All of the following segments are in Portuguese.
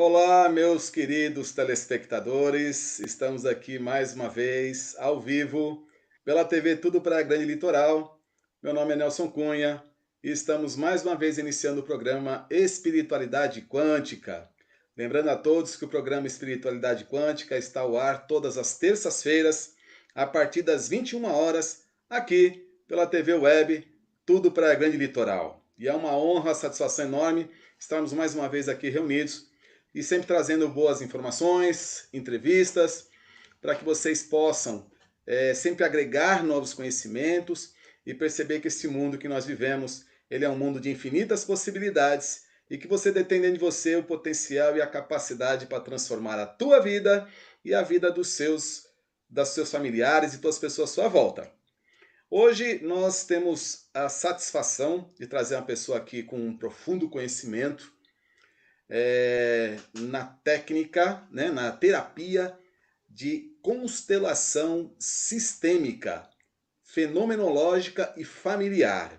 Olá, meus queridos telespectadores. Estamos aqui mais uma vez, ao vivo, pela TV Tudo para a Grande Litoral. Meu nome é Nelson Cunha e estamos mais uma vez iniciando o programa Espiritualidade Quântica. Lembrando a todos que o programa Espiritualidade Quântica está ao ar todas as terças-feiras, a partir das 21 horas, aqui pela TV Web Tudo para a Grande Litoral. E é uma honra, satisfação enorme estarmos mais uma vez aqui reunidos e sempre trazendo boas informações, entrevistas, para que vocês possam sempre agregar novos conhecimentos e perceber que esse mundo que nós vivemos, ele é um mundo de infinitas possibilidades e que você detém dentro de você o potencial e a capacidade para transformar a tua vida e a vida dos seus familiares e todas as pessoas à sua volta. Hoje nós temos a satisfação de trazer uma pessoa aqui com um profundo conhecimento na técnica, né, na terapia de constelação sistêmica, fenomenológica e familiar.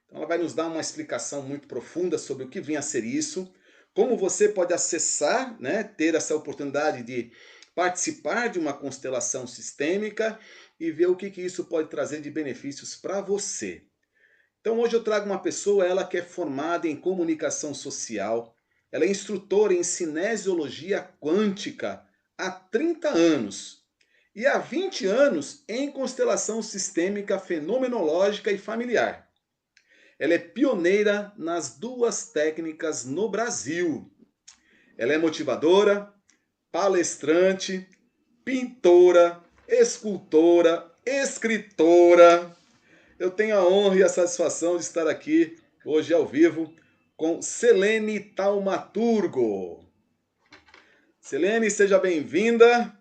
Então ela vai nos dar uma explicação muito profunda sobre o que vem a ser isso, como você pode acessar, né, ter essa oportunidade de participar de uma constelação sistêmica e ver o que isso pode trazer de benefícios para você. Então hoje eu trago uma pessoa, ela que é formada em comunicação social, ela é instrutora em cinesiologia quântica há 30 anos e há 20 anos em constelação sistêmica fenomenológica e familiar. Ela é pioneira nas duas técnicas no Brasil. Ela é motivadora, palestrante, pintora, escultora, escritora. Eu tenho a honra e a satisfação de estar aqui hoje ao vivo com Selene Taumaturgo. Selene, seja bem-vinda.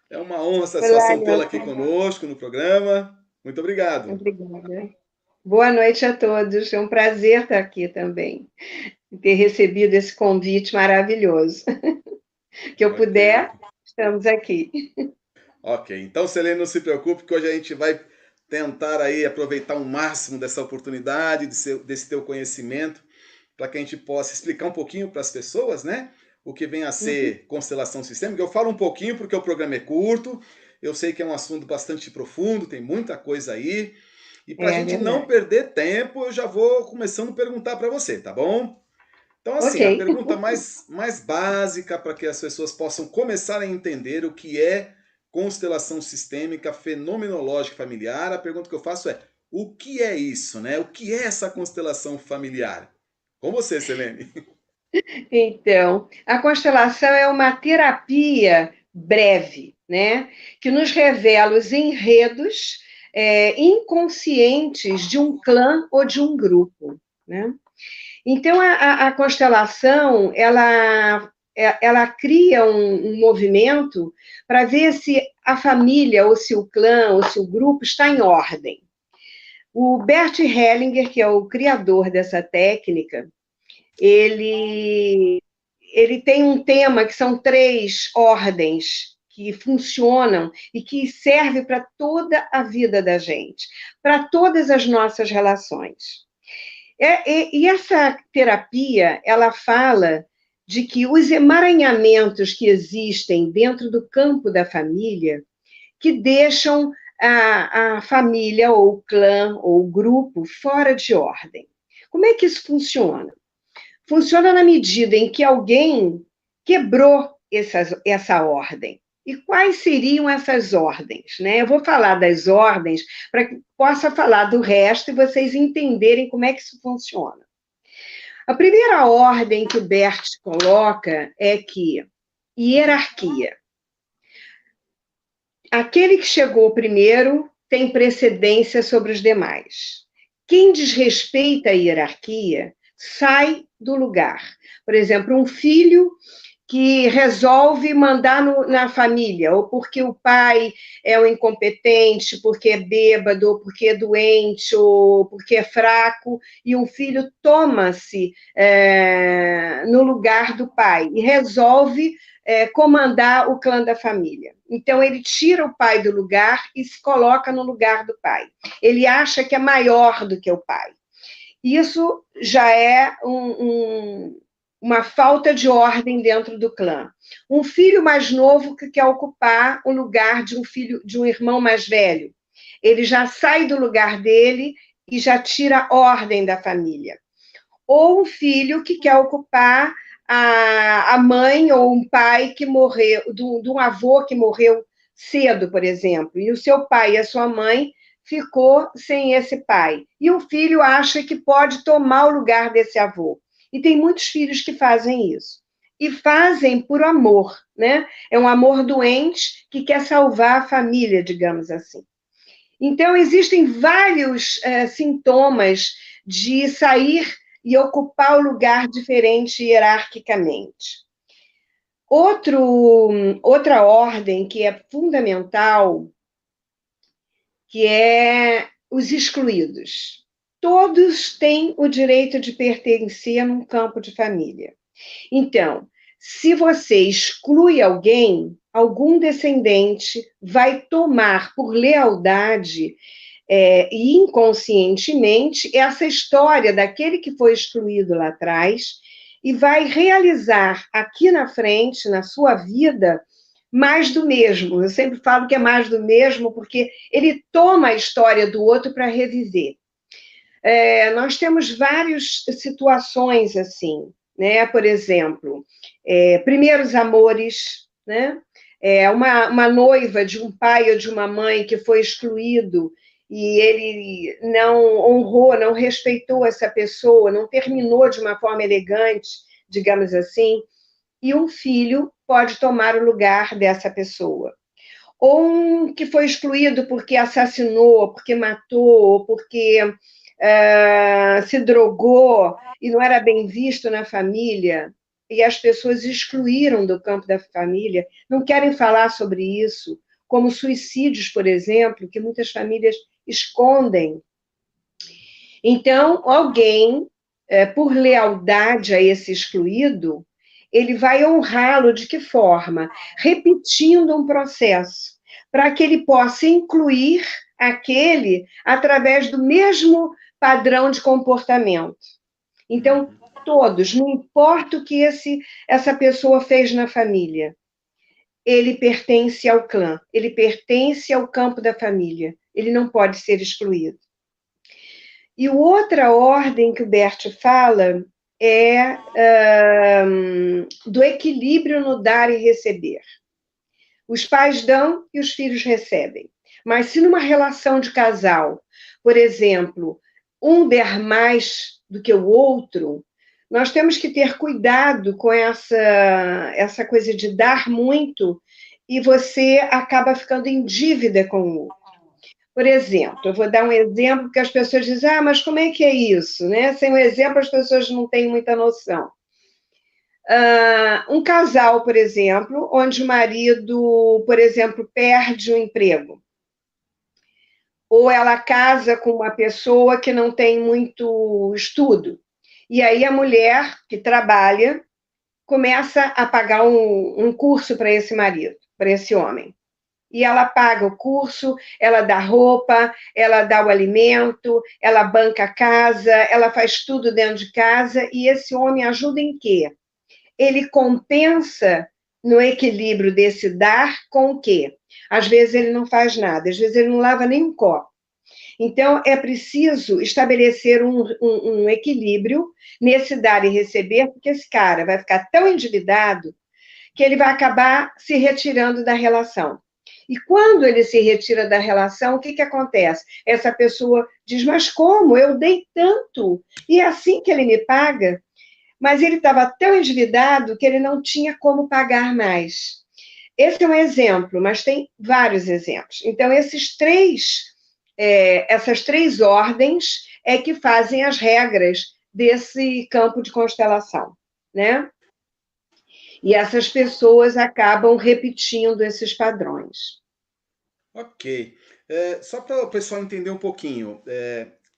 É uma honra, Olá, satisfação tê-la aqui Nelson. conosco no programa. Muito obrigado. Obrigada. Boa noite a todos. É um prazer estar aqui também, ter recebido esse convite maravilhoso. Que eu Ok. puder, estamos aqui. Ok. Então, Selene, não se preocupe que hoje a gente vai tentar aí aproveitar o máximo dessa oportunidade, desse teu conhecimento, para que a gente possa explicar um pouquinho para as pessoas, né? O que vem a Uhum. ser constelação sistêmica. Eu falo um pouquinho porque o programa é curto, eu sei que é um assunto bastante profundo, tem muita coisa aí. E para a É gente não verdade. perder tempo, eu já vou começando a perguntar para você, tá bom? Então, Ok. assim, a pergunta mais básica para que as pessoas possam começar a entender o que é constelação sistêmica fenomenológica familiar, a pergunta que eu faço é: o que é isso, né? O que é essa constelação familiar? Com você, Selene. Então, a constelação é uma terapia breve, né? Que nos revela os enredos inconscientes de um clã ou de um grupo, né? Então, a constelação, ela cria um movimento para ver se a família, ou se o clã, ou se o grupo está em ordem. O Bert Hellinger, que é o criador dessa técnica, ele, ele tem um tema que são 3 ordens que funcionam e que servem para toda a vida da gente, para todas as nossas relações. E essa terapia, ela fala de que os emaranhamentos que existem dentro do campo da família, que deixam a família, ou o clã, ou o grupo, fora de ordem. Como é que isso funciona? Funciona na medida em que alguém quebrou essa ordem. E quais seriam essas ordens? Né? Eu vou falar das ordens para que possa falar do resto e vocês entenderem como é que isso funciona. A primeira ordem que o Bert coloca é que hierarquia. Aquele que chegou primeiro tem precedência sobre os demais. Quem desrespeita a hierarquia sai do lugar. Por exemplo, um filho que resolve mandar na família, ou porque o pai é um incompetente, porque é bêbado, ou porque é doente, ou porque é fraco, e um filho toma-se no lugar do pai e resolve comandar o clã da família. Então, ele tira o pai do lugar e se coloca no lugar do pai. Ele acha que é maior do que o pai. Isso já é uma falta de ordem dentro do clã. Um filho mais novo que quer ocupar o lugar de um filho, de um irmão mais velho. Ele já sai do lugar dele e já tira a ordem da família. Ou um filho que quer ocupar a mãe ou um pai que morreu, de um avô que morreu cedo, por exemplo, e o seu pai e a sua mãe ficou sem esse pai. E o filho acha que pode tomar o lugar desse avô. E tem muitos filhos que fazem isso. E fazem por amor, né? É um amor doente que quer salvar a família, digamos assim. Então, existem vários sintomas de sair e ocupar o lugar diferente hierarquicamente. Outra ordem que é fundamental, que é os excluídos. Todos têm o direito de pertencer num campo de família. Então, se você exclui alguém, algum descendente vai tomar por lealdade e inconscientemente essa história daquele que foi excluído lá atrás e vai realizar aqui na frente, na sua vida, mais do mesmo. Eu sempre falo que é mais do mesmo porque ele toma a história do outro para reviver. Nós temos várias situações assim, né? Por exemplo, primeiros amores, né? Uma noiva de um pai ou de uma mãe que foi excluído e ele não honrou, não respeitou essa pessoa, não terminou de uma forma elegante, digamos assim, e um filho pode tomar o lugar dessa pessoa. Ou um que foi excluído porque assassinou, porque matou, porque se drogou e não era bem visto na família, e as pessoas excluíram do campo da família, não querem falar sobre isso, como suicídios, por exemplo, que muitas famílias escondem. Então, alguém, por lealdade a esse excluído, ele vai honrá-lo de que forma? Repetindo um processo, para que ele possa incluir aquele através do mesmo padrão de comportamento. Então, todos, não importa o que essa pessoa fez na família, ele pertence ao clã, ele pertence ao campo da família, ele não pode ser excluído. E outra ordem que o Bert fala é do equilíbrio no dar e receber. Os pais dão e os filhos recebem. Mas se numa relação de casal, por exemplo, um der mais do que o outro, nós temos que ter cuidado com essa coisa de dar muito e você acaba ficando em dívida com o outro. Por exemplo, eu vou dar um exemplo que as pessoas dizem, mas como é que é isso? Né? Sem um exemplo, as pessoas não têm muita noção. Um casal, por exemplo, onde o marido, por exemplo, perde o emprego. Ou ela casa com uma pessoa que não tem muito estudo. E aí a mulher que trabalha começa a pagar um curso para esse marido, para esse homem. E ela paga o curso, ela dá roupa, ela dá o alimento, ela banca a casa, ela faz tudo dentro de casa, e esse homem ajuda em quê? Ele compensa no equilíbrio desse dar com o quê? Às vezes ele não faz nada, às vezes ele não lava nem um copo. Então, é preciso estabelecer um equilíbrio nesse dar e receber, porque esse cara vai ficar tão endividado que ele vai acabar se retirando da relação. E quando ele se retira da relação, o que acontece? Essa pessoa diz, mas como? Eu dei tanto, e é assim que ele me paga? Mas ele estava tão endividado que ele não tinha como pagar mais. Esse é um exemplo, mas tem vários exemplos. Então, essas três ordens é que fazem as regras desse campo de constelação, né? E essas pessoas acabam repetindo esses padrões. Ok. Só para o pessoal entender um pouquinho,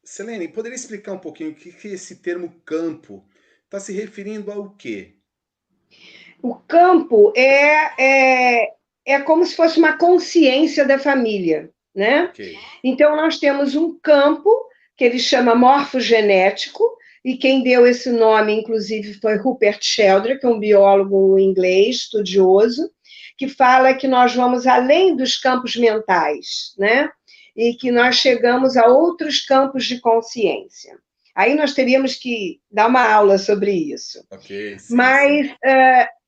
Selene, poderia explicar um pouquinho o que esse termo campo está se referindo ao quê? O campo é como se fosse uma consciência da família, né? Ok. Então, nós temos um campo que ele chama morfogenético, e quem deu esse nome, inclusive, foi Rupert Sheldrake, que é um biólogo inglês, estudioso, que fala que nós vamos além dos campos mentais, né? E que nós chegamos a outros campos de consciência. Aí nós teríamos que dar uma aula sobre isso. Ok, sim, sim. Mas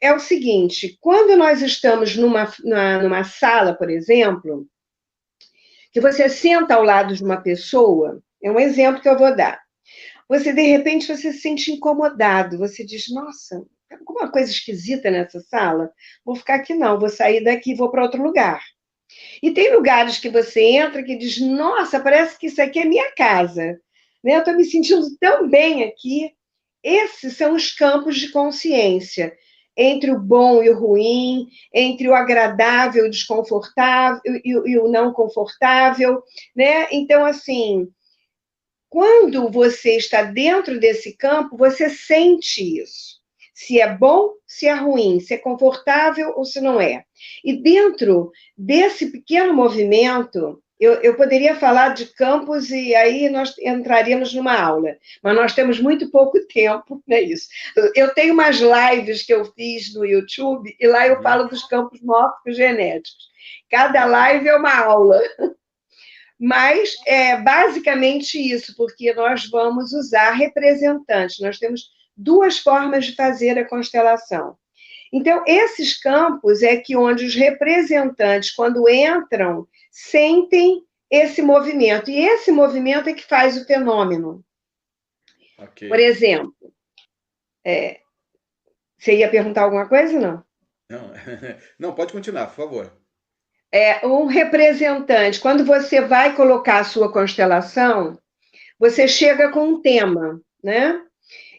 é o seguinte, quando nós estamos numa sala, por exemplo, que você senta ao lado de uma pessoa, é um exemplo que eu vou dar. Você, de repente, você se sente incomodado, você diz, nossa, tem alguma coisa esquisita nessa sala? Vou ficar aqui não, vou sair daqui e vou para outro lugar. E tem lugares que você entra que diz, nossa, parece que isso aqui é minha casa. Né? Eu estou me sentindo tão bem aqui. Esses são os campos de consciência, entre o bom e o ruim, entre o agradável e o desconfortável e o não confortável, né? Então, assim, quando você está dentro desse campo, você sente isso. Se é bom, se é ruim, se é confortável ou se não é. E dentro desse pequeno movimento, eu poderia falar de campos e aí nós entraríamos numa aula, mas nós temos muito pouco tempo, não é isso? Eu tenho umas lives que eu fiz no YouTube e lá eu Uhum. falo dos campos morfogenéticos. Cada live é uma aula. Mas é basicamente isso, porque nós vamos usar representantes. Nós temos duas formas de fazer a constelação. Então, esses campos é que onde os representantes, quando entram, sentem esse movimento. E esse movimento é que faz o fenômeno. Ok. Por exemplo, você ia perguntar alguma coisa, não? Não, não, pode continuar, por favor. Um representante, quando você vai colocar a sua constelação, você chega com um tema, né?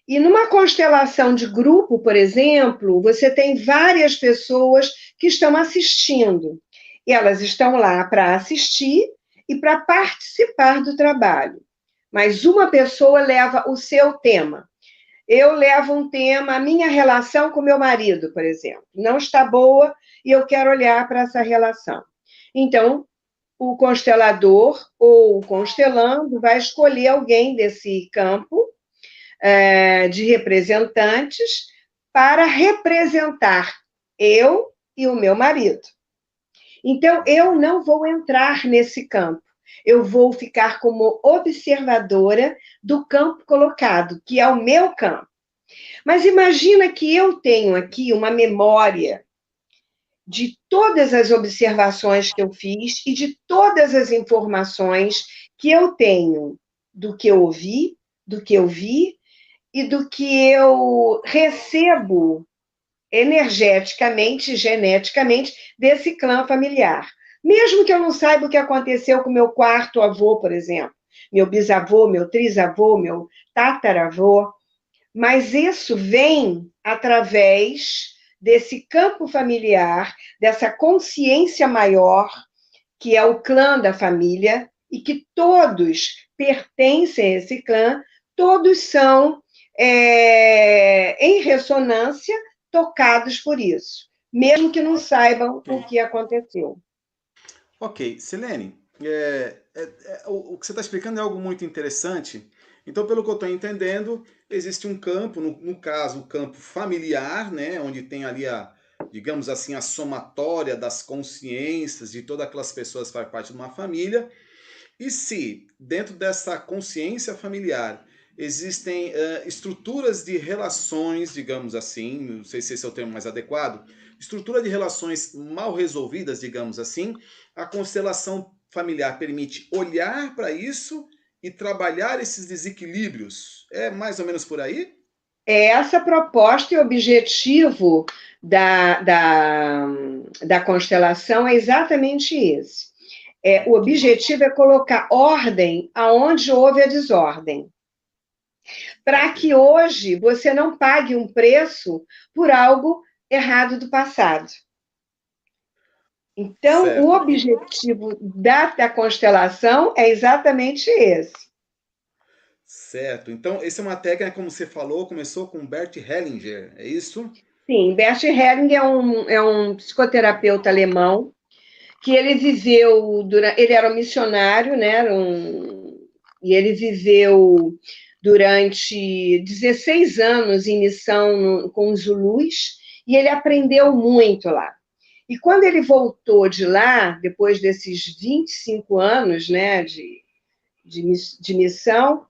E numa constelação de grupo, por exemplo, você tem várias pessoas que estão assistindo. E elas estão lá para assistir e para participar do trabalho. Mas uma pessoa leva o seu tema. Eu levo um tema, a minha relação com meu marido, por exemplo, não está boa e eu quero olhar para essa relação. Então, o constelador ou o constelando vai escolher alguém desse campo de representantes para representar eu e o meu marido. Então, eu não vou entrar nesse campo. Eu vou ficar como observadora do campo colocado, que é o meu campo. Mas imagina que eu tenho aqui uma memória de todas as observações que eu fiz e de todas as informações que eu tenho do que eu ouvi, do que eu vi e do que eu recebo energeticamente, geneticamente, desse clã familiar. Mesmo que eu não saiba o que aconteceu com meu quarto avô, por exemplo, meu bisavô, meu trisavô, meu tataravô, mas isso vem através desse campo familiar, dessa consciência maior, que é o clã da família, e que todos pertencem a esse clã, todos são, em ressonância, tocados por isso, mesmo que não saibam o que aconteceu. Ok, Silene, o que você está explicando é algo muito interessante. Então, pelo que eu estou entendendo, existe um campo, no caso, o campo familiar, né, onde tem ali digamos assim, a somatória das consciências de todas aquelas pessoas que fazem parte de uma família. E se, dentro dessa consciência familiar, existem estruturas de relações, digamos assim, não sei se esse é o termo mais adequado, estrutura de relações mal resolvidas, digamos assim, a constelação familiar permite olhar para isso e trabalhar esses desequilíbrios. É mais ou menos por aí? Essa proposta e objetivo da constelação é exatamente esse. O objetivo é colocar ordem aonde houve a desordem, para que hoje você não pague um preço por algo errado do passado. Então, o Certo. objetivo da constelação é exatamente esse. Certo. Então, essa é uma técnica, como você falou, começou com Bert Hellinger, é isso? Sim, Bert Helling é um psicoterapeuta alemão que ele viveu, ele era um missionário, né? E ele viveu durante 16 anos em missão com os Zulus, e ele aprendeu muito lá. E quando ele voltou de lá, depois desses 25 anos, né, de missão,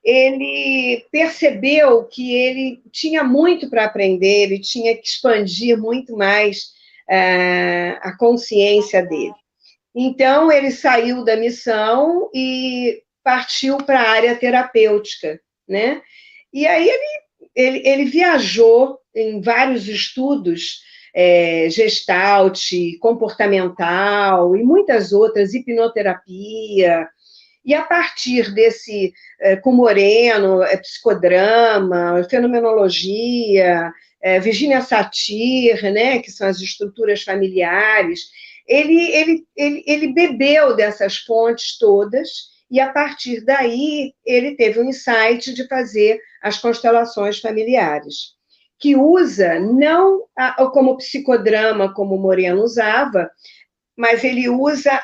ele percebeu que ele tinha muito para aprender, ele tinha que expandir muito mais a consciência dele. Então, ele saiu da missão e partiu para a área terapêutica, né? E aí ele viajou em vários estudos, gestalt, comportamental e muitas outras, hipnoterapia, e a partir desse, com Moreno, psicodrama, fenomenologia, Virginia Satir, né, que são as estruturas familiares, ele bebeu dessas fontes todas, e a partir daí ele teve um insight de fazer as constelações familiares, que usa não como psicodrama, como Moreno usava, mas ele usa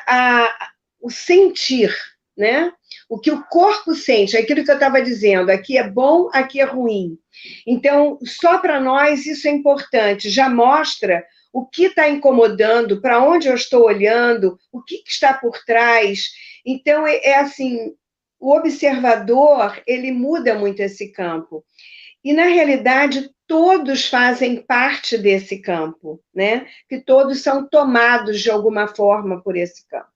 o sentir, né? O que o corpo sente, aquilo que eu estava dizendo, aqui é bom, aqui é ruim. Então, só para nós isso é importante, já mostra o que está incomodando, para onde eu estou olhando, o que está por trás. Então, assim, o observador, ele muda muito esse campo. E, na realidade, todos fazem parte desse campo, né? Que todos são tomados de alguma forma por esse campo.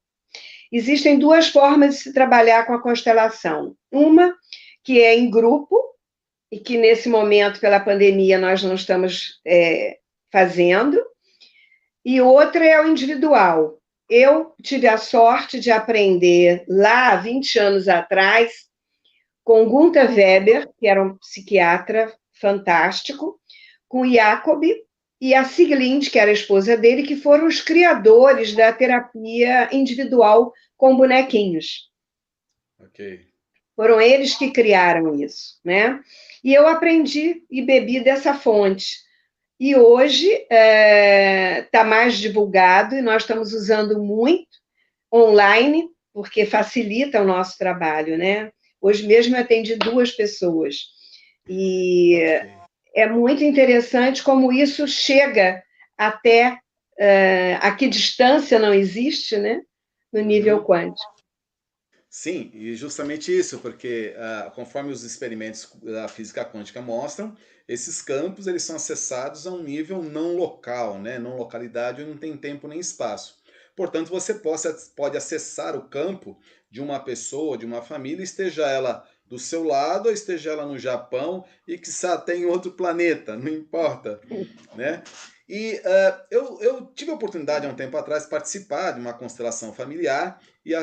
Existem duas formas de se trabalhar com a constelação. Uma, que é em grupo, e que nesse momento, pela pandemia, nós não estamos fazendo, e outra é o individual. Eu tive a sorte de aprender lá, 20 anos atrás, com Gunther Weber, que era um psiquiatra fantástico, com Jacob e a Sieglinde, que era a esposa dele, que foram os criadores da terapia individual com bonequinhos. Ok. Foram eles que criaram isso, né? E eu aprendi e bebi dessa fonte. E hoje está mais divulgado e nós estamos usando muito online, porque facilita o nosso trabalho, né? Hoje mesmo eu atendi 2 pessoas. E Ok. é muito interessante como isso chega até a que distância não existe, né? No nível Uhum. quântico. Sim, e justamente isso, porque conforme os experimentos da física quântica mostram, esses campos eles são acessados a um nível não local, né? Não localidade, onde não tem tempo nem espaço. Portanto, você pode acessar o campo de uma pessoa, de uma família, esteja ela do seu lado, ou esteja ela no Japão, e que até em outro planeta, não importa, né? E eu tive a oportunidade há um tempo atrás de participar de uma constelação familiar, e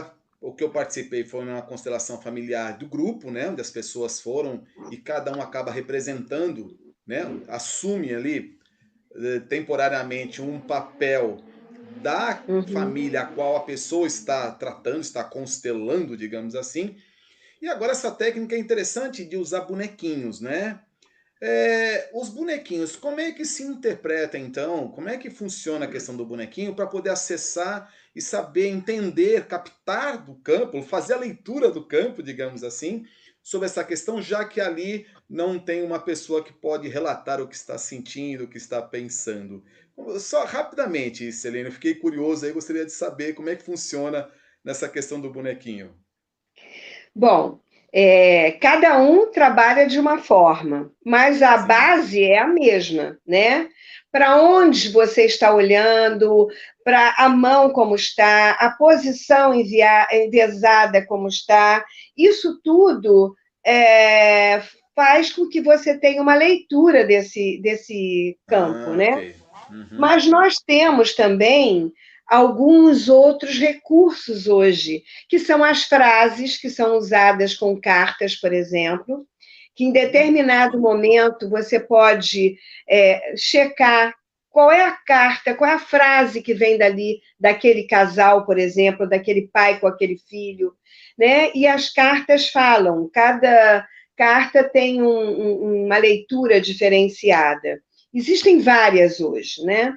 o que eu participei foi uma constelação familiar do grupo, né, onde as pessoas foram e cada um acaba representando, né, assume ali temporariamente um papel da Uhum. família a qual a pessoa está tratando, está constelando, digamos assim. E agora essa técnica é interessante de usar bonequinhos, né? Os bonequinhos, como é que se interpreta então? Como é que funciona a questão do bonequinho para poder acessar e saber entender, captar do campo, fazer a leitura do campo, digamos assim, sobre essa questão, já que ali não tem uma pessoa que pode relatar o que está sentindo, o que está pensando. Só rapidamente, Celene, eu fiquei curioso aí, gostaria de saber como é que funciona nessa questão do bonequinho. Bom, cada um trabalha de uma forma, mas a Sim. base é a mesma, né? Para onde você está olhando, para a mão como está, a posição enviesada como está, isso tudo faz com que você tenha uma leitura desse campo, Ah, ok. né? Uhum. Mas nós temos também alguns outros recursos hoje, que são as frases que são usadas com cartas, por exemplo, que em determinado momento você pode checar qual é a carta, qual é a frase que vem dali, daquele casal, por exemplo, daquele pai com aquele filho, né? E as cartas falam, cada carta tem uma leitura diferenciada. Existem várias hoje, né?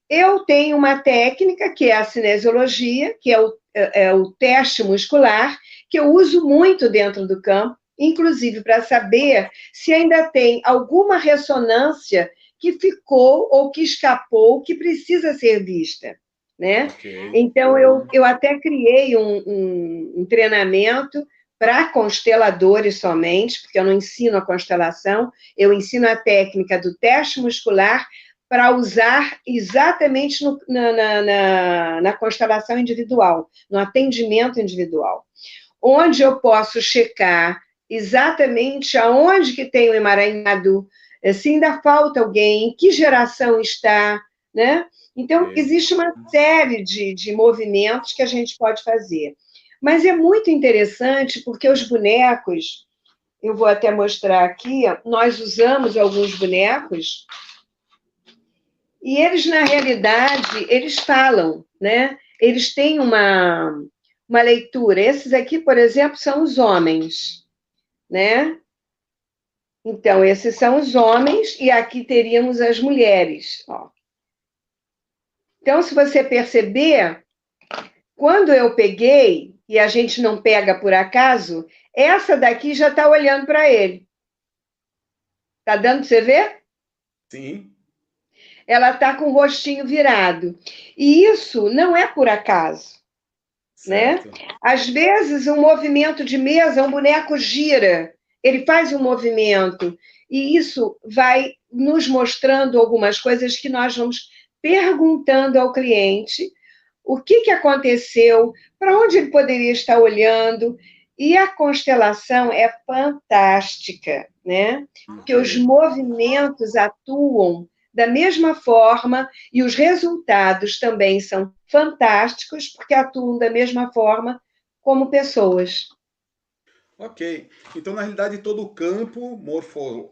Eu tenho uma técnica que é a cinesiologia, que é o teste muscular, que eu uso muito dentro do campo, inclusive para saber se ainda tem alguma ressonância que ficou ou que escapou, que precisa ser vista, né? Ok. Então, eu até criei um treinamento para consteladores somente, porque eu não ensino a constelação, eu ensino a técnica do teste muscular para usar exatamente na constelação individual, no atendimento individual, onde eu posso checar exatamente aonde que tem o emaranhado, se ainda falta alguém, em que geração está, né? Então, existe uma série de movimentos que a gente pode fazer. Mas é muito interessante porque os bonecos, eu vou até mostrar aqui, nós usamos alguns bonecos e eles, na realidade, eles falam, né? Eles têm uma leitura. Esses aqui, por exemplo, são os homens, né? Então, esses são os homens e aqui teríamos as mulheres, ó. Então, se você perceber, quando eu peguei, e a gente não pega por acaso, essa daqui já está olhando para ele. Está dando para você ver? Sim. Ela está com o rostinho virado. E isso não é por acaso, certo, né? Às vezes, um movimento de mesa, um boneco gira, ele faz um movimento, e isso vai nos mostrando algumas coisas que nós vamos perguntando ao cliente o que aconteceu, para onde ele poderia estar olhando, e a constelação é fantástica, né? Porque os movimentos atuam da mesma forma e os resultados também são fantásticos, porque atuam da mesma forma como pessoas. Ok. Então, na realidade, todo o campo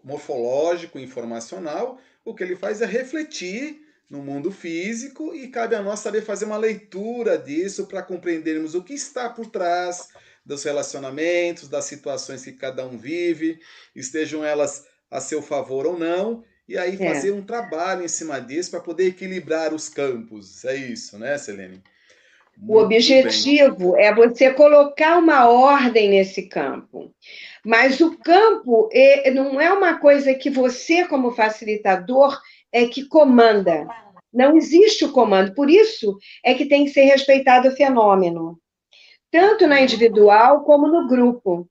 morfológico, informacional, o que ele faz é refletir no mundo físico e cabe a nós saber fazer uma leitura disso para compreendermos o que está por trás dos relacionamentos, das situações que cada um vive, estejam elas a seu favor ou não, e aí fazer um trabalho em cima disso para poder equilibrar os campos. É isso, né, Selene? O objetivo é você colocar uma ordem nesse campo. Mas o campo não é uma coisa que você, como facilitador, é que comanda. Não existe o comando. Por isso é que tem que ser respeitado o fenômeno. Tanto na individual como no grupo.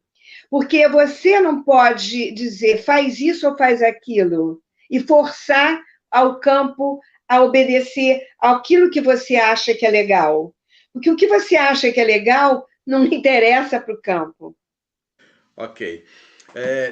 Porque você não pode dizer faz isso ou faz aquilo e forçar ao campo a obedecer aquilo que você acha que é legal. Porque o que você acha que é legal não interessa para o campo. Ok.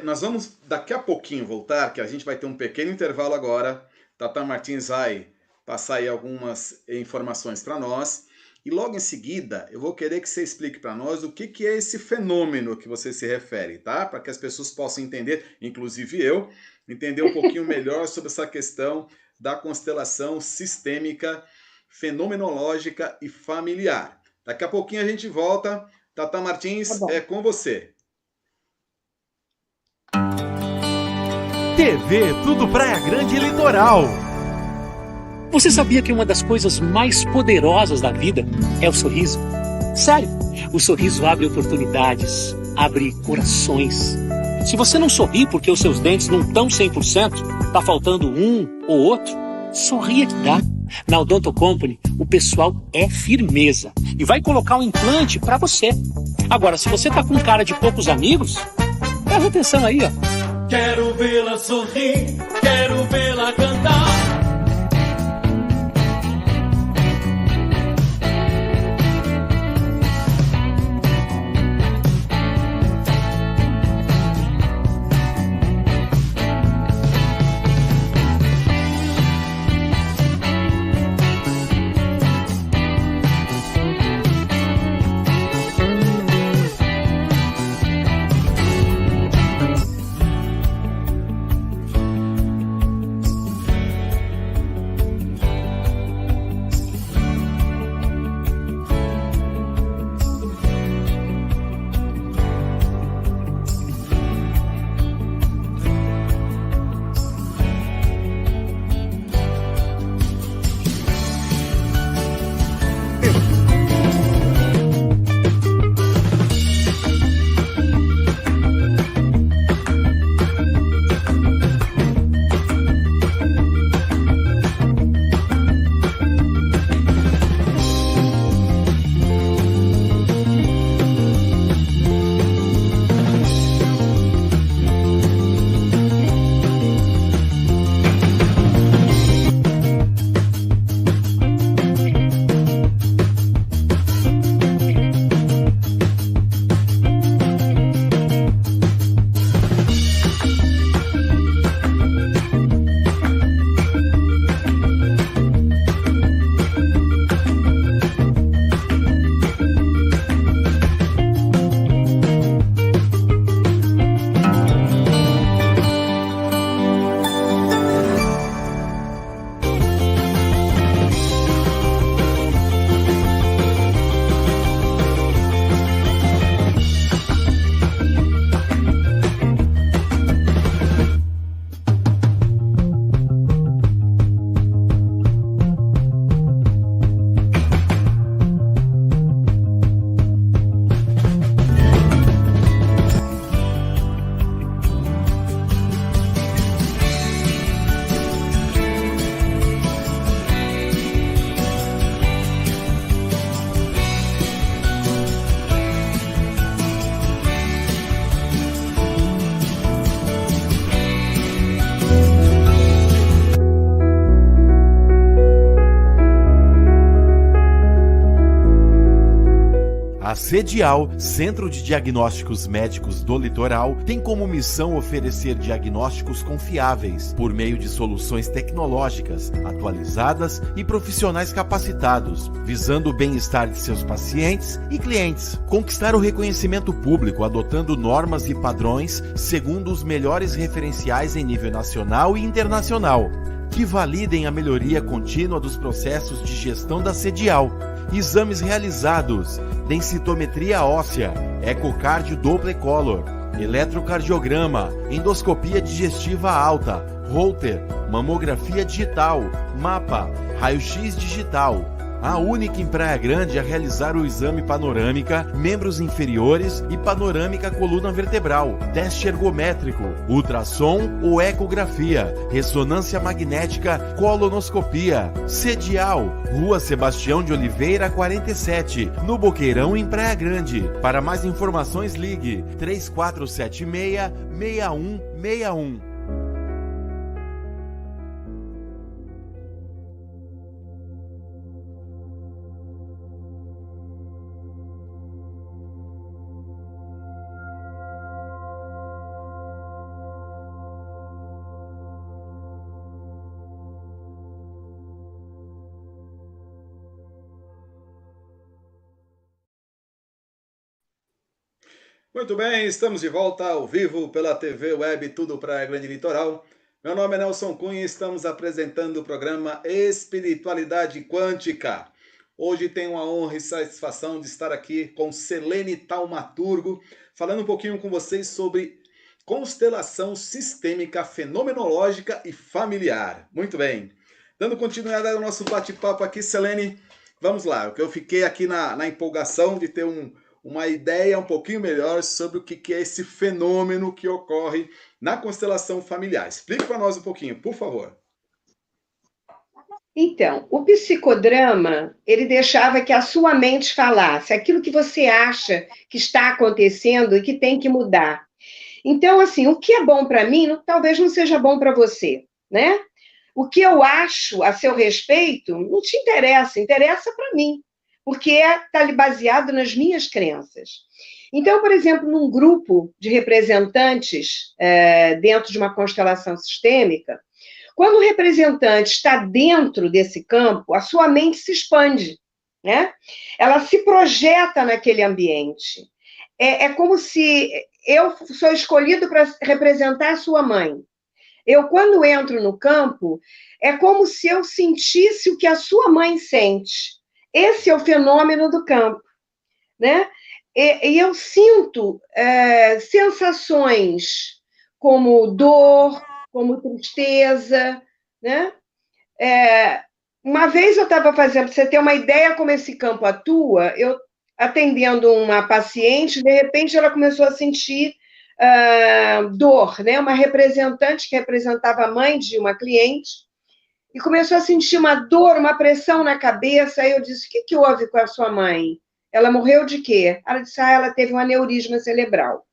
Nós vamos daqui a pouquinho voltar, que a gente vai ter um pequeno intervalo agora. Tata Martins vai passar aí algumas informações para nós. E logo em seguida, eu vou querer que você explique para nós o que é esse fenômeno que você se refere, tá? Para que as pessoas possam entender, inclusive eu, entender um pouquinho melhor sobre essa questão da constelação sistêmica, fenomenológica e familiar. Daqui a pouquinho a gente volta. Tata Martins, é com você. TV Tudo Praia Grande Litoral. Você sabia que uma das coisas mais poderosas da vida é o sorriso? Sério, o sorriso abre oportunidades, abre corações. Se você não sorri porque os seus dentes não estão 100%, tá faltando um ou outro, sorria que dá. Na Odonto Company, o pessoal é firmeza e vai colocar um implante para você. Agora, se você tá com cara de poucos amigos, presta atenção aí, ó. Quero vê-la sorrir, quero vê-la cantar. A CEDIAL, Centro de Diagnósticos Médicos do Litoral, tem como missão oferecer diagnósticos confiáveis por meio de soluções tecnológicas, atualizadas e profissionais capacitados, visando o bem-estar de seus pacientes e clientes. Conquistar o reconhecimento público adotando normas e padrões segundo os melhores referenciais em nível nacional e internacional, que validem a melhoria contínua dos processos de gestão da CEDIAL. Exames realizados: densitometria óssea, ecocardio Doppler Color, eletrocardiograma, endoscopia digestiva alta, Holter, mamografia digital, mapa, raio-x digital. A única em Praia Grande a realizar o exame panorâmica, membros inferiores e panorâmica coluna vertebral, teste ergométrico, ultrassom ou ecografia, ressonância magnética, colonoscopia. CEDIAL, Rua Sebastião de Oliveira, 47, no Boqueirão, em Praia Grande. Para mais informações, ligue 3476-6161. Muito bem, estamos de volta ao vivo pela TV Web Tudo Praia Grande Litoral. Meu nome é Nelson Cunha e estamos apresentando o programa Espiritualidade Quântica. Hoje tenho a honra e satisfação de estar aqui com Selene Taumaturgo, falando um pouquinho com vocês sobre constelação sistêmica, fenomenológica e familiar. Muito bem. Dando continuidade ao nosso bate-papo aqui, Selene, vamos lá. Eu fiquei aqui na empolgação de ter uma ideia um pouquinho melhor sobre o que é esse fenômeno que ocorre na constelação familiar. Explique para nós um pouquinho, por favor. Então, o psicodrama, ele deixava que a sua mente falasse aquilo que você acha que está acontecendo e que tem que mudar. Então, assim, o que é bom para mim, talvez não seja bom para você, né? O que eu acho a seu respeito não te interessa, interessa para mim, porque está ali baseado nas minhas crenças. Então, por exemplo, num grupo de representantes dentro de uma constelação sistêmica, quando o representante está dentro desse campo, a sua mente se expande, né? Ela se projeta naquele ambiente. É como se eu sou escolhido para representar a sua mãe. Eu, quando entro no campo, é como se eu sentisse o que a sua mãe sente. Esse é o fenômeno do campo, né? E eu sinto sensações como dor, como tristeza, né? Uma vez eu estava fazendo, para você ter uma ideia como esse campo atua, eu atendendo uma paciente, de repente ela começou a sentir dor, né? Uma representante que representava a mãe de uma cliente, e começou a sentir uma dor, uma pressão na cabeça. Aí eu disse: o que houve com a sua mãe? Ela morreu de quê? Ela disse: ela teve um aneurisma cerebral.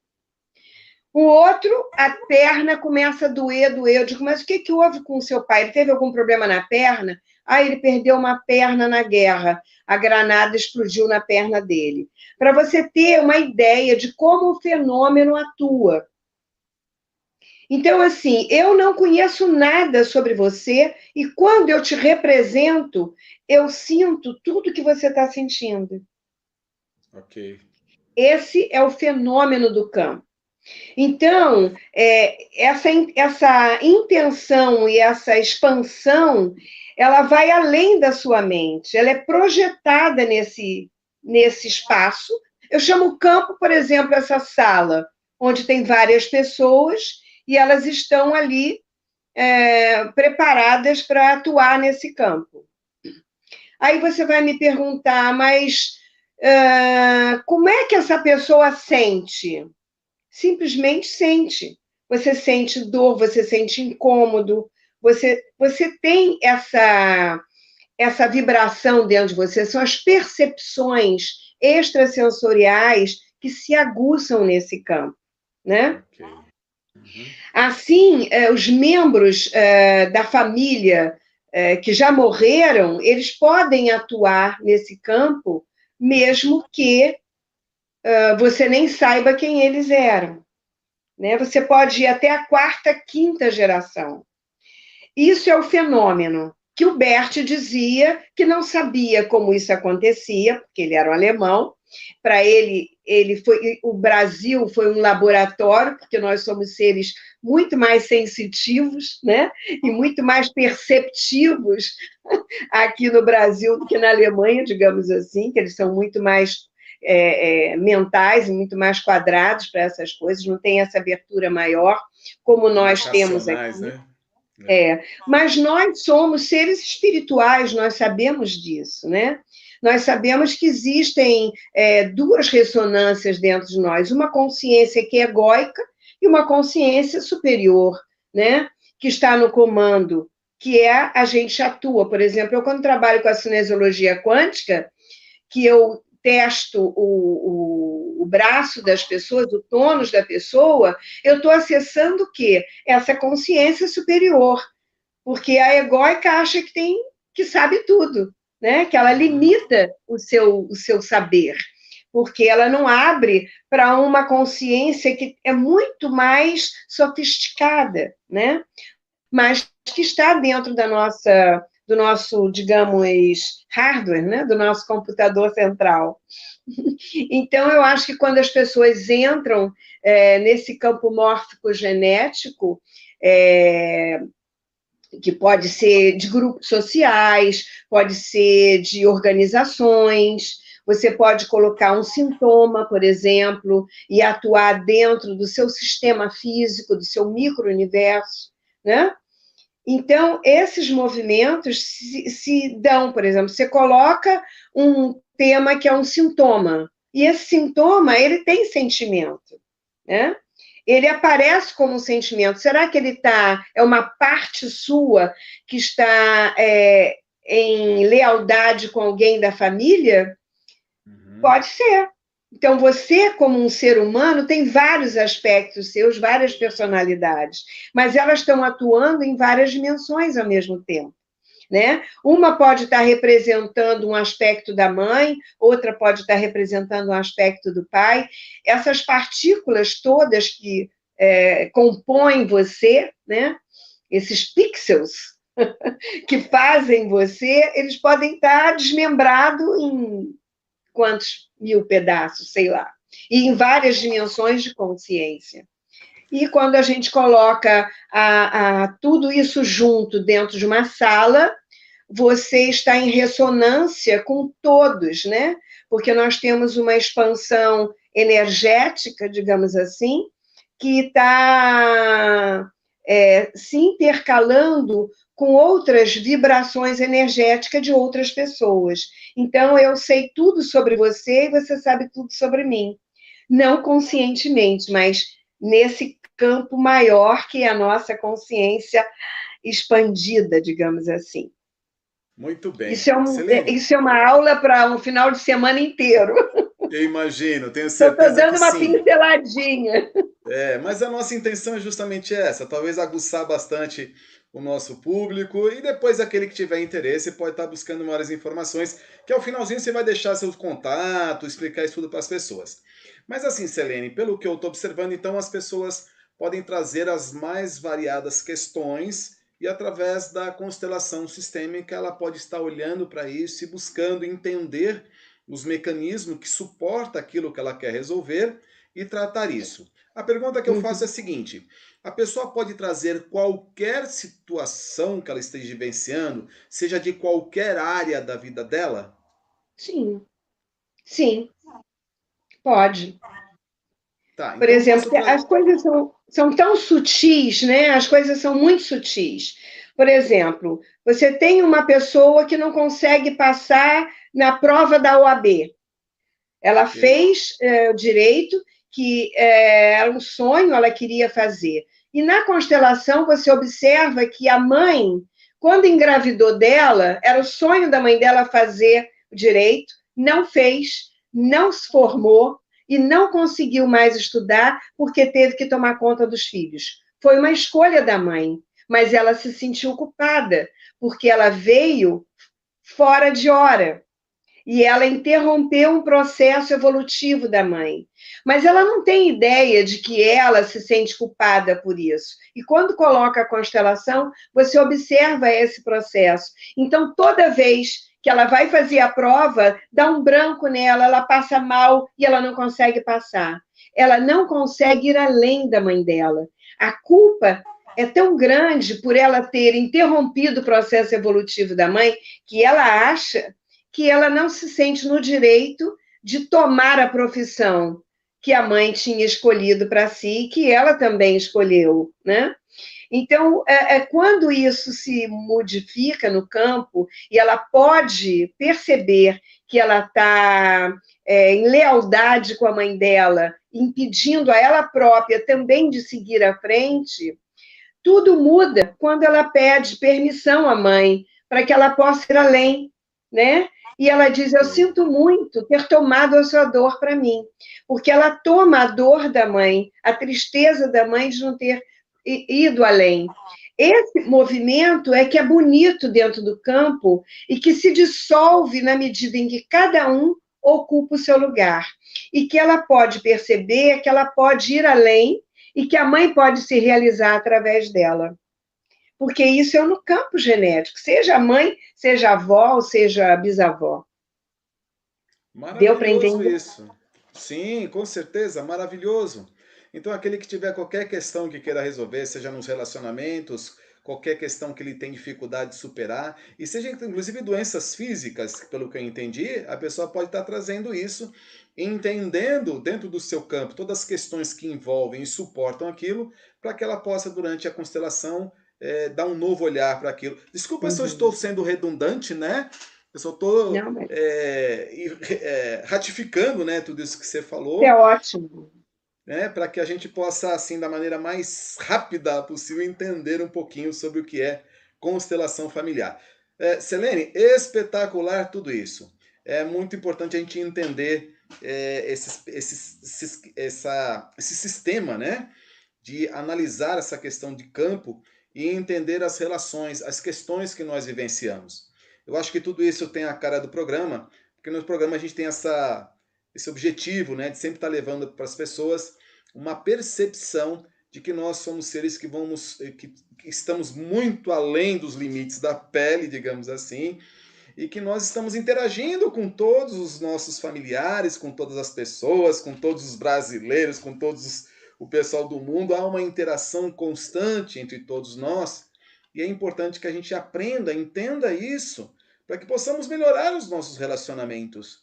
O outro, a perna começa a doer. Eu digo: mas o que houve com o seu pai? Ele teve algum problema na perna? Ele perdeu uma perna na guerra. A granada explodiu na perna dele. Para você ter uma ideia de como o fenômeno atua. Então, assim, eu não conheço nada sobre você e quando eu te represento, eu sinto tudo que você está sentindo. Ok. Esse é o fenômeno do campo. Então, essa intenção e essa expansão, ela vai além da sua mente, ela é projetada nesse espaço. Eu chamo campo, por exemplo, essa sala, onde tem várias pessoas e elas estão ali preparadas para atuar nesse campo. Aí você vai me perguntar: mas como é que essa pessoa sente? Simplesmente sente. Você sente dor, você sente incômodo, você tem essa vibração dentro de você, são as percepções extrasensoriais que se aguçam nesse campo, né? Okay. Uhum. Assim, os membros da família que já morreram, eles podem atuar nesse campo, mesmo que você nem saiba quem eles eram, né? Você pode ir até a quarta, quinta geração. Isso é o fenômeno que o Bert dizia que não sabia como isso acontecia, porque ele era um alemão. Para ele, o Brasil foi um laboratório, porque nós somos seres muito mais sensitivos, né? E muito mais perceptivos aqui no Brasil do que na Alemanha, digamos assim, que eles são muito mais mentais e muito mais quadrados para essas coisas, não tem essa abertura maior como nós temos aqui. Né? Mas nós somos seres espirituais, nós sabemos disso, né? Nós sabemos que existem duas ressonâncias dentro de nós, uma consciência que é egóica e uma consciência superior, né? Que está no comando, que é a gente atua. Por exemplo, eu quando trabalho com a cinesiologia quântica, que eu testo o braço das pessoas, o tônus da pessoa, eu estou acessando o quê? Essa consciência superior, porque a egóica acha que sabe tudo, né? Que ela limita o seu saber, porque ela não abre para uma consciência que é muito mais sofisticada, né? Mas que está dentro do nosso, digamos, hardware, né? Do nosso computador central. Então, eu acho que quando as pessoas entram nesse campo mórfico genético, que pode ser de grupos sociais, pode ser de organizações, você pode colocar um sintoma, por exemplo, e atuar dentro do seu sistema físico, do seu micro-universo, né? Então, esses movimentos se dão, por exemplo, você coloca um tema que é um sintoma, e esse sintoma, ele tem sentimento, né? Ele aparece como um sentimento. Será que ele é uma parte sua que está em lealdade com alguém da família? Uhum. Pode ser. Então, você, como um ser humano, tem vários aspectos seus, várias personalidades, mas elas estão atuando em várias dimensões ao mesmo tempo, né? Uma pode estar representando um aspecto da mãe, outra pode estar representando um aspecto do pai. Essas partículas todas que compõem você, né? Esses pixels que fazem você, eles podem estar desmembrados em quantos mil pedaços, sei lá, e em várias dimensões de consciência. E quando a gente coloca tudo isso junto dentro de uma sala, você está em ressonância com todos, né? Porque nós temos uma expansão energética, digamos assim, que está se intercalando com outras vibrações energéticas de outras pessoas. Então, eu sei tudo sobre você e você sabe tudo sobre mim. Não conscientemente, mas nesse campo maior que é a nossa consciência expandida, digamos assim. Muito bem. Isso é uma aula para um final de semana inteiro. Eu imagino, tenho certeza. Estou dando uma pinceladinha. Mas a nossa intenção é justamente essa, talvez aguçar bastante o nosso público, e depois aquele que tiver interesse pode estar buscando maiores informações, que ao finalzinho você vai deixar seus contatos, explicar isso tudo para as pessoas. Mas assim, Selene, pelo que eu estou observando, então as pessoas podem trazer as mais variadas questões, e através da constelação sistêmica ela pode estar olhando para isso e buscando entender os mecanismos que suportam aquilo que ela quer resolver e tratar isso. A pergunta que eu faço é a seguinte: a pessoa pode trazer qualquer situação que ela esteja vivenciando, seja de qualquer área da vida dela? Sim. Sim. Pode. Tá, por exemplo, as coisas são tão sutis, né? As coisas são muito sutis. Por exemplo, você tem uma pessoa que não consegue passar na prova da OAB. Ela fez o direito, que era um sonho, ela queria fazer. E na constelação você observa que a mãe, quando engravidou dela, era o sonho da mãe dela fazer o direito, não fez, não se formou e não conseguiu mais estudar porque teve que tomar conta dos filhos. Foi uma escolha da mãe, mas ela se sentiu culpada porque ela veio fora de hora. e ela interrompeu um processo evolutivo da mãe. Mas ela não tem ideia de que ela se sente culpada por isso. E quando coloca a constelação, você observa esse processo. Então, toda vez que ela vai fazer a prova, dá um branco nela, ela passa mal e ela não consegue passar. Ela não consegue ir além da mãe dela. A culpa é tão grande por ela ter interrompido o processo evolutivo da mãe, que ela acha que ela não se sente no direito de tomar a profissão que a mãe tinha escolhido para si e que ela também escolheu, né? Então, quando isso se modifica no campo e ela pode perceber que ela está em lealdade com a mãe dela, impedindo a ela própria também de seguir à frente, tudo muda quando ela pede permissão à mãe para que ela possa ir além, né? E ela diz: eu sinto muito ter tomado a sua dor para mim, porque ela toma a dor da mãe, a tristeza da mãe de não ter ido além. Esse movimento é que é bonito dentro do campo e que se dissolve na medida em que cada um ocupa o seu lugar. E que ela pode perceber que ela pode ir além e que a mãe pode se realizar através dela. Porque isso é no campo genético, seja a mãe, seja a avó ou seja a bisavó. Deu para Maravilhoso entender? isso. Sim, com certeza, maravilhoso. Então, aquele que tiver qualquer questão que queira resolver, seja nos relacionamentos, qualquer questão que ele tem dificuldade de superar, e seja inclusive doenças físicas, pelo que eu entendi, a pessoa pode estar trazendo isso, entendendo dentro do seu campo todas as questões que envolvem e suportam aquilo, para que ela possa, durante a constelação, dar um novo olhar para aquilo. Desculpa se eu estou sendo redundante, né? Eu só estou Não, mas ratificando, né, tudo isso que você falou, é ótimo. né, para que a gente possa, assim, da maneira mais rápida possível, entender um pouquinho sobre o que é constelação familiar. Selene, espetacular tudo isso. É muito importante a gente entender esse sistema, né, de analisar essa questão de campo e entender as relações, as questões que nós vivenciamos. Eu acho que tudo isso tem a cara do programa, porque no programa a gente tem esse objetivo, né, de sempre estar levando para as pessoas uma percepção de que nós somos seres que estamos muito além dos limites da pele, digamos assim, e que nós estamos interagindo com todos os nossos familiares, com todas as pessoas, com todos os brasileiros, com o pessoal do mundo. Há uma interação constante entre todos nós, e é importante que a gente aprenda, entenda isso, para que possamos melhorar os nossos relacionamentos.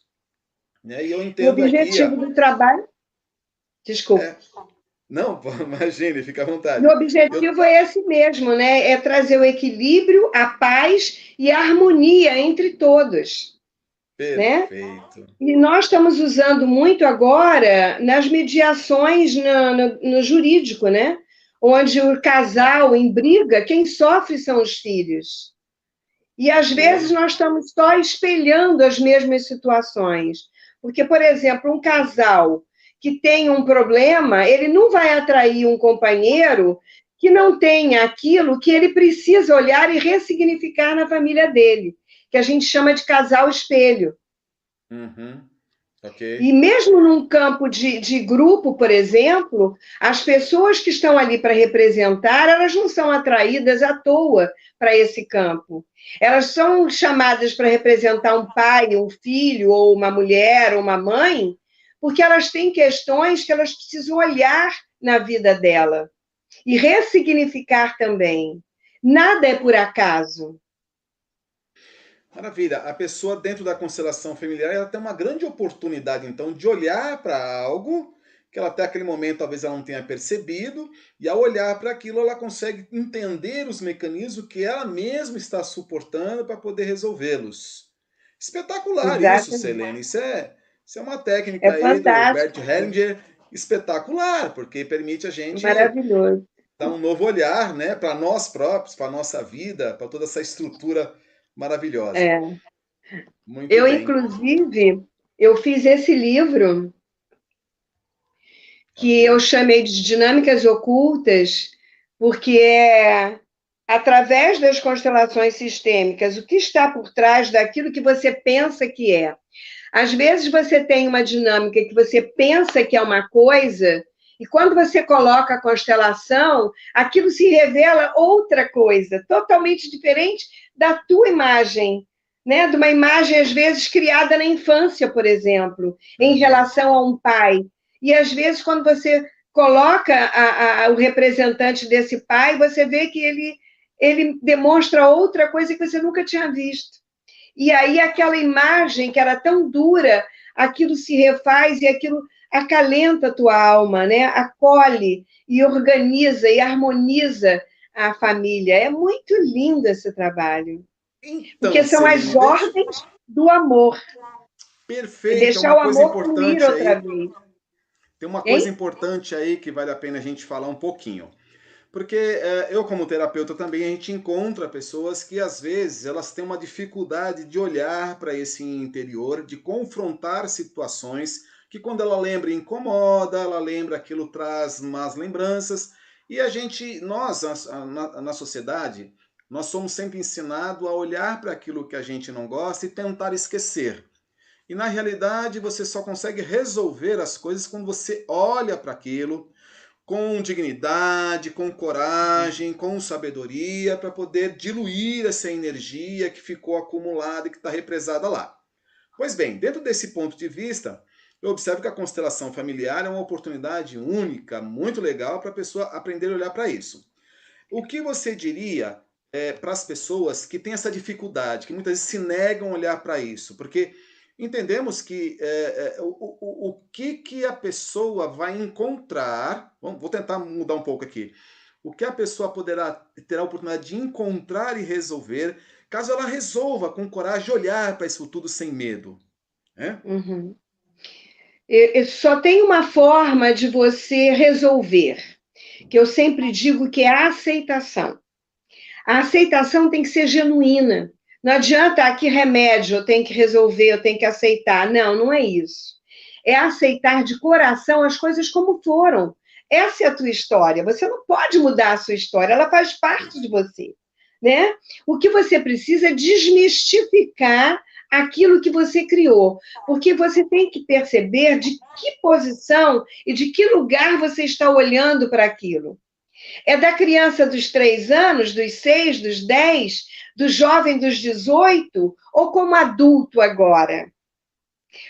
Né? E eu O entendo aqui... objetivo do trabalho... Desculpa. Não, imagine, fica à vontade. O objetivo é esse mesmo, né? É trazer o equilíbrio, a paz e a harmonia entre todos. Né? Perfeito. E nós estamos usando muito agora nas mediações no jurídico, né? Onde o casal em briga, quem sofre são os filhos. E às vezes nós estamos só espelhando as mesmas situações. Porque, por exemplo, um casal que tem um problema, ele não vai atrair um companheiro que não tenha aquilo que ele precisa olhar e ressignificar na família dele, que a gente chama de casal espelho. Uhum. Okay. E mesmo num campo de grupo, por exemplo, as pessoas que estão ali para representar, elas não são atraídas à toa para esse campo. Elas são chamadas para representar um pai, um filho, ou uma mulher, ou uma mãe, porque elas têm questões que elas precisam olhar na vida dela e ressignificar também. Nada é por acaso. Maravilha. A pessoa dentro da constelação familiar, ela tem uma grande oportunidade, então, de olhar para algo que ela até aquele momento talvez ela não tenha percebido, e ao olhar para aquilo ela consegue entender os mecanismos que ela mesma está suportando para poder resolvê-los. Espetacular. Exatamente. Isso, Selene. Isso é uma técnica aí do Bert Hellinger espetacular, porque permite a gente dar um novo olhar, né, para nós próprios, para a nossa vida, para toda essa estrutura maravilhosa. Muito bem. Inclusive, eu fiz esse livro que eu chamei de Dinâmicas Ocultas, porque através das constelações sistêmicas, o que está por trás daquilo que você pensa que é. Às vezes você tem uma dinâmica que você pensa que é uma coisa, e quando você coloca a constelação, aquilo se revela outra coisa, totalmente diferente da tua imagem, né? De uma imagem, às vezes, criada na infância, por exemplo, em relação a um pai. E, às vezes, quando você coloca o representante desse pai, você vê que ele demonstra outra coisa que você nunca tinha visto. E aí aquela imagem que era tão dura, aquilo se refaz e aquilo acalenta a tua alma, né? Acolhe e organiza e harmoniza a família. É muito lindo esse trabalho. Porque Então, são as Celene, ordens do amor. E perfeito, é deixar uma o coisa amor fluir importante outra aí. vez. Tem uma coisa Hein? importante aí que vale a pena a gente falar um pouquinho. Porque eu, como terapeuta também, a gente encontra pessoas que às vezes elas têm uma dificuldade de olhar para esse interior, de confrontar situações que quando ela lembra incomoda, ela lembra aquilo traz más lembranças. E a gente, nós, na sociedade, nós somos sempre ensinados a olhar para aquilo que a gente não gosta e tentar esquecer. E na realidade você só consegue resolver as coisas quando você olha para aquilo com dignidade, com coragem, com sabedoria, para poder diluir essa energia que ficou acumulada e que está represada lá. Pois bem, dentro desse ponto de vista, eu observo que a constelação familiar é uma oportunidade única, muito legal para a pessoa aprender a olhar para isso. O que você diria para as pessoas que têm essa dificuldade, que muitas vezes se negam a olhar para isso? Porque entendemos que o que a pessoa vai encontrar, vou tentar mudar um pouco aqui, o que a pessoa poderá ter a oportunidade de encontrar e resolver, caso ela resolva com coragem olhar para isso tudo sem medo. Né? Uhum. Só tem uma forma de você resolver, que eu sempre digo que é a aceitação. A aceitação tem que ser genuína. Não adianta aqui remédio, eu tenho que resolver, eu tenho que aceitar. Não, não é isso. É aceitar de coração as coisas como foram. Essa é a tua história. Você não pode mudar a sua história, ela faz parte de você, né? O que você precisa é desmistificar aquilo que você criou, porque você tem que perceber de que posição e de que lugar você está olhando para aquilo. É da criança dos 3 anos, dos 6, dos 10, do jovem dos 18, ou como adulto agora?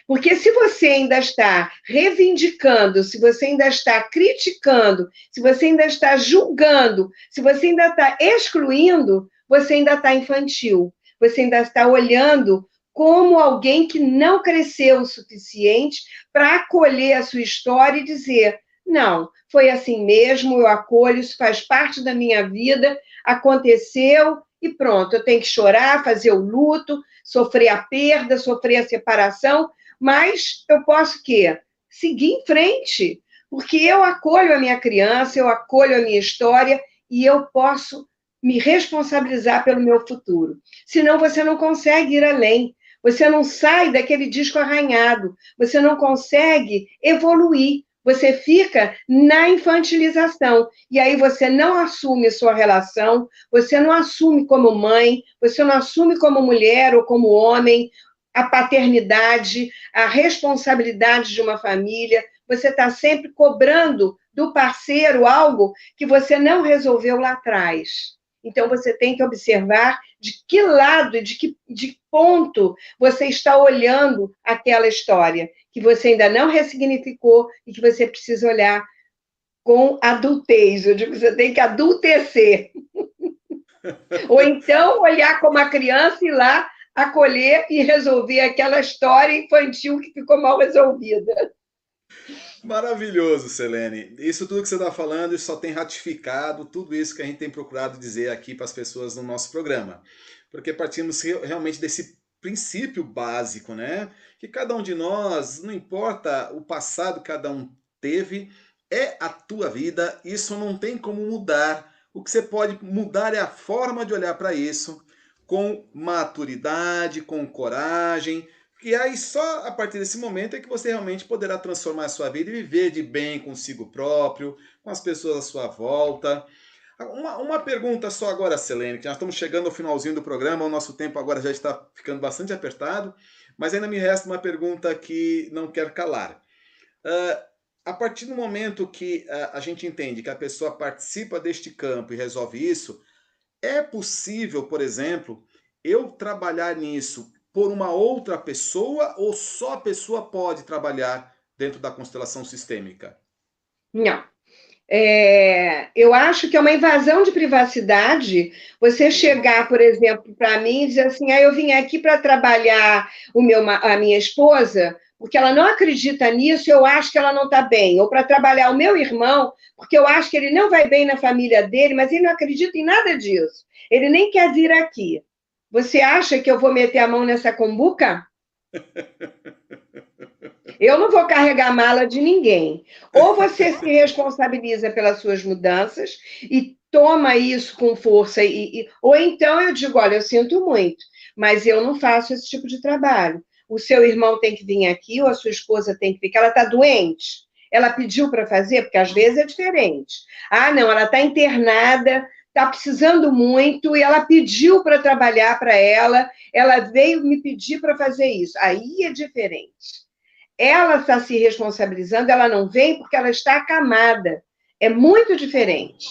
Porque se você ainda está reivindicando, se você ainda está criticando, se você ainda está julgando, se você ainda está excluindo, você ainda está infantil. Você ainda está olhando como alguém que não cresceu o suficiente para acolher a sua história e dizer: não, foi assim mesmo, eu acolho, isso faz parte da minha vida, aconteceu e pronto, eu tenho que chorar, fazer o luto, sofrer a perda, sofrer a separação, mas eu posso o quê? Seguir em frente, porque eu acolho a minha criança, eu acolho a minha história e eu posso me responsabilizar pelo meu futuro. Senão você não consegue ir além, você não sai daquele disco arranhado, você não consegue evoluir, você fica na infantilização. E aí você não assume sua relação, você não assume como mãe, você não assume como mulher ou como homem a paternidade, a responsabilidade de uma família. Você está sempre cobrando do parceiro algo que você não resolveu lá atrás. Então, você tem que observar de que lado, de ponto você está olhando aquela história, que você ainda não ressignificou e que você precisa olhar com adultez. Eu digo que você tem que adultecer. Ou então, olhar como a criança e ir lá acolher e resolver aquela história infantil que ficou mal resolvida. Maravilhoso, Selene. Isso tudo que você está falando só tem ratificado tudo isso que a gente tem procurado dizer aqui para as pessoas no nosso programa. Porque partimos realmente desse princípio básico, né? Que cada um de nós, não importa o passado que cada um teve, é a tua vida, isso não tem como mudar. O que você pode mudar é a forma de olhar para isso, com maturidade, com coragem, e aí só a partir desse momento é que você realmente poderá transformar a sua vida e viver de bem consigo próprio, com as pessoas à sua volta. Uma pergunta só agora, Selene, que nós estamos chegando ao finalzinho do programa, o nosso tempo agora já está ficando bastante apertado, mas ainda me resta uma pergunta que não quero calar. A partir do momento que a gente entende que a pessoa participa deste campo e resolve isso, é possível, por exemplo, eu trabalhar nisso por uma outra pessoa ou só a pessoa pode trabalhar dentro da constelação sistêmica? Não. Eu acho que é uma invasão de privacidade você chegar, por exemplo, para mim e dizer assim, eu vim aqui para trabalhar a minha esposa, porque ela não acredita nisso, eu acho que ela não está bem, ou para trabalhar o meu irmão, porque eu acho que ele não vai bem na família dele, mas ele não acredita em nada disso. Ele nem quer vir aqui. Você acha que eu vou meter a mão nessa cumbuca? Eu não vou carregar mala de ninguém. Ou você se responsabiliza pelas suas mudanças e toma isso com força, ou então eu digo, olha, eu sinto muito, mas eu não faço esse tipo de trabalho. O seu irmão tem que vir aqui, ou a sua esposa tem que vir, ela está doente, ela pediu para fazer, porque às vezes é diferente. Não, ela está internada, está precisando muito, e ela pediu para trabalhar para ela veio me pedir para fazer isso. Aí é diferente. Ela está se responsabilizando, ela não vem porque ela está acamada. É muito diferente.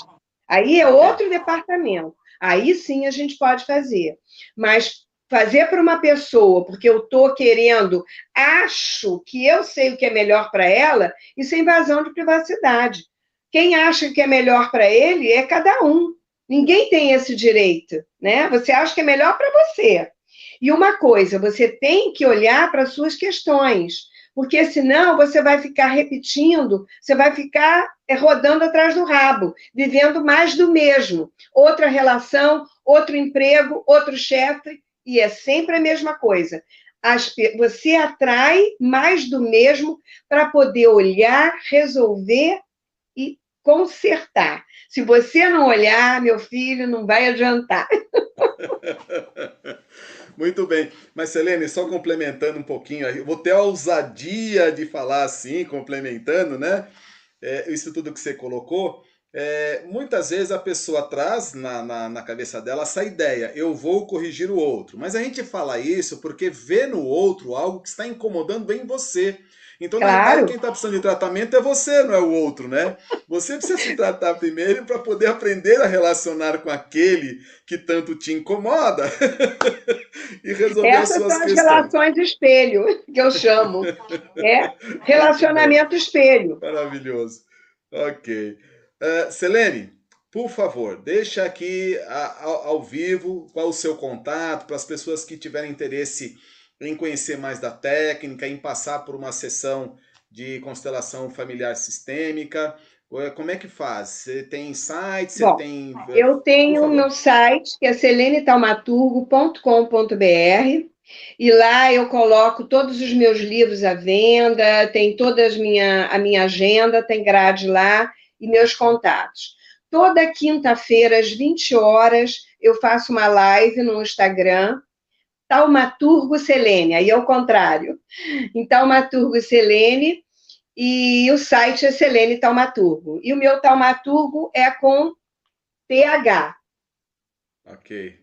Aí é outro departamento. Aí sim a gente pode fazer. Mas fazer para uma pessoa, porque eu estou querendo, acho que eu sei o que é melhor para ela, isso é invasão de privacidade. Quem acha que é melhor para ele é cada um. Ninguém tem esse direito, né? Você acha que é melhor para você. E uma coisa, você tem que olhar para as suas questões, porque senão você vai ficar repetindo, você vai ficar rodando atrás do rabo, vivendo mais do mesmo. Outra relação, outro emprego, outro chefe, e é sempre a mesma coisa. Você atrai mais do mesmo para poder olhar, resolver e consertar. Se você não olhar, meu filho, não vai adiantar. Muito bem. Mas, Selene, só complementando um pouquinho, eu vou ter a ousadia de falar assim, complementando, né? Isso tudo que você colocou. Muitas vezes a pessoa traz na cabeça dela essa ideia, eu vou corrigir o outro. Mas a gente fala isso porque vê no outro algo que está incomodando bem você. Então, na verdade, quem está precisando de tratamento é você, não é o outro, né? Você precisa se tratar primeiro para poder aprender a relacionar com aquele que tanto te incomoda e resolver as suas questões. Essas são as relações espelho, que eu chamo. Relacionamento espelho. Maravilhoso. Ok. Selene, por favor, deixa aqui ao vivo qual o seu contato para as pessoas que tiverem interesse em conhecer mais da técnica, em passar por uma sessão de constelação familiar sistêmica. Como é que faz? Você tem site? Você tem... Eu tenho o meu site, que é selenetaumaturgo.com.br, e lá eu coloco todos os meus livros à venda, tem toda a minha agenda, tem grade lá, e meus contatos. Toda quinta-feira, às 20 horas, eu faço uma live no Instagram, Taumaturgo Selene, aí é o contrário. Então, Taumaturgo Selene, e o site é Selene Taumaturgo. E o meu Taumaturgo é com TH. Ok.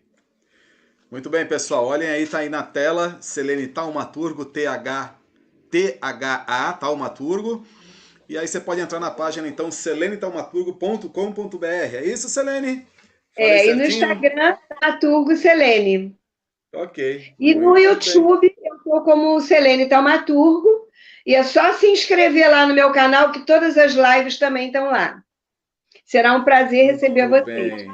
Muito bem, pessoal. Olhem aí, tá aí na tela, Selene Taumaturgo, THA, Taumaturgo. E aí você pode entrar na página, então, selenetaumaturgo.com.br. É isso, Selene? E no Instagram, Taumaturgo Selene. Ok. E no YouTube, eu estou como Selene Taumaturgo, e é só se inscrever lá no meu canal, que todas as lives também estão lá. Será um prazer receber vocês.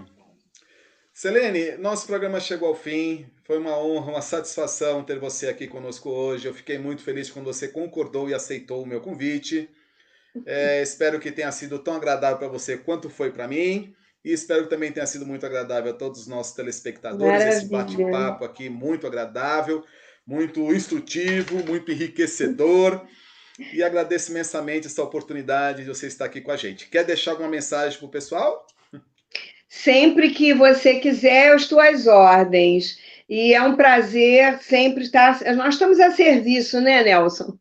Selene, nosso programa chegou ao fim. Foi uma honra, uma satisfação ter você aqui conosco hoje. Eu fiquei muito feliz quando você concordou e aceitou o meu convite. Espero que tenha sido tão agradável para você quanto foi para mim. E espero que também tenha sido muito agradável a todos os nossos telespectadores. Maravilha. Esse bate-papo aqui muito agradável, muito instrutivo, muito enriquecedor. E agradeço imensamente essa oportunidade de você estar aqui com a gente. Quer deixar alguma mensagem para o pessoal? Sempre que você quiser, eu estou às ordens. E é um prazer sempre estar... Nós estamos a serviço, né, Nelson?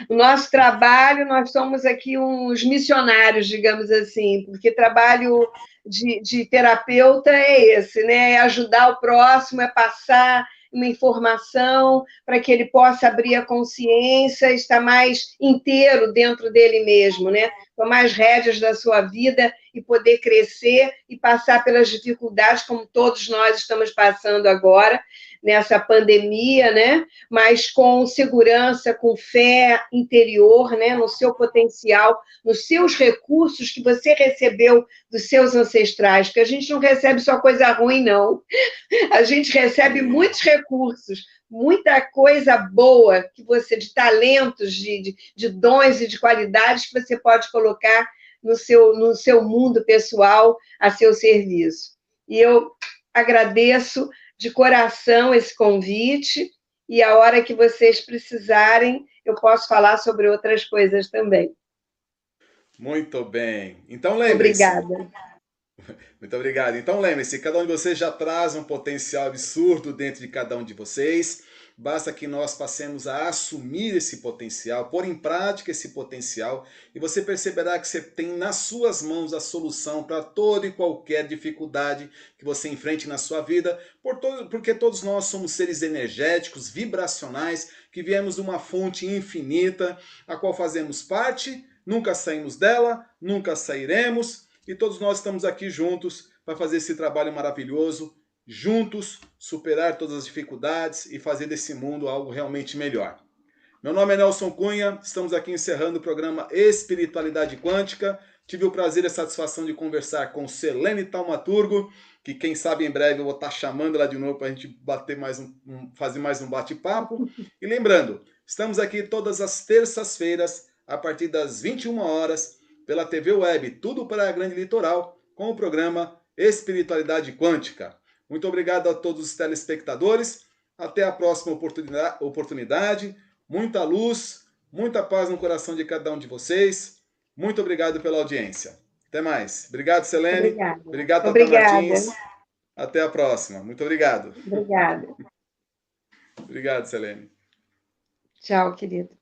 O nosso trabalho, nós somos aqui uns missionários, digamos assim, porque trabalho de terapeuta é esse, né? É ajudar o próximo, é passar uma informação para que ele possa abrir a consciência, estar mais inteiro dentro dele mesmo, né? Tomar as rédeas da sua vida e poder crescer e passar pelas dificuldades como todos nós estamos passando agora, nessa pandemia, né? Mas com segurança, com fé interior, né? No seu potencial, nos seus recursos que você recebeu dos seus ancestrais, porque a gente não recebe só coisa ruim, não. A gente recebe muitos recursos, muita coisa boa que você, de talentos, de dons e de qualidades que você pode colocar no seu mundo pessoal a seu serviço. E eu agradeço de coração esse convite, e a hora que vocês precisarem, eu posso falar sobre outras coisas também. Muito bem. Então, lembre-se. Obrigada. Muito obrigado. Então, lembre-se, cada um de vocês já traz um potencial absurdo dentro de cada um de vocês. Basta que nós passemos a assumir esse potencial, pôr em prática esse potencial, e você perceberá que você tem nas suas mãos a solução para toda e qualquer dificuldade que você enfrente na sua vida, porque todos nós somos seres energéticos, vibracionais, que viemos de uma fonte infinita, a qual fazemos parte, nunca saímos dela, nunca sairemos, e todos nós estamos aqui juntos para fazer esse trabalho maravilhoso, juntos, superar todas as dificuldades e fazer desse mundo algo realmente melhor. Meu nome é Nelson Cunha, estamos aqui encerrando o programa Espiritualidade Quântica. Tive o prazer e a satisfação de conversar com Selene Taumaturgo, que quem sabe em breve eu vou estar chamando ela de novo para a gente fazer mais um bate-papo. E lembrando, estamos aqui todas as terças-feiras, a partir das 21 horas, pela TV Web Tudo para a Grande Litoral, com o programa Espiritualidade Quântica. Muito obrigado a todos os telespectadores. Até a próxima oportunidade. Muita luz, muita paz no coração de cada um de vocês. Muito obrigado pela audiência. Até mais. Obrigado, Selene. Obrigada. Obrigado, Tata Obrigada. Martins. Até a próxima. Muito obrigado. Obrigada. Obrigado, Selene. Tchau, querido.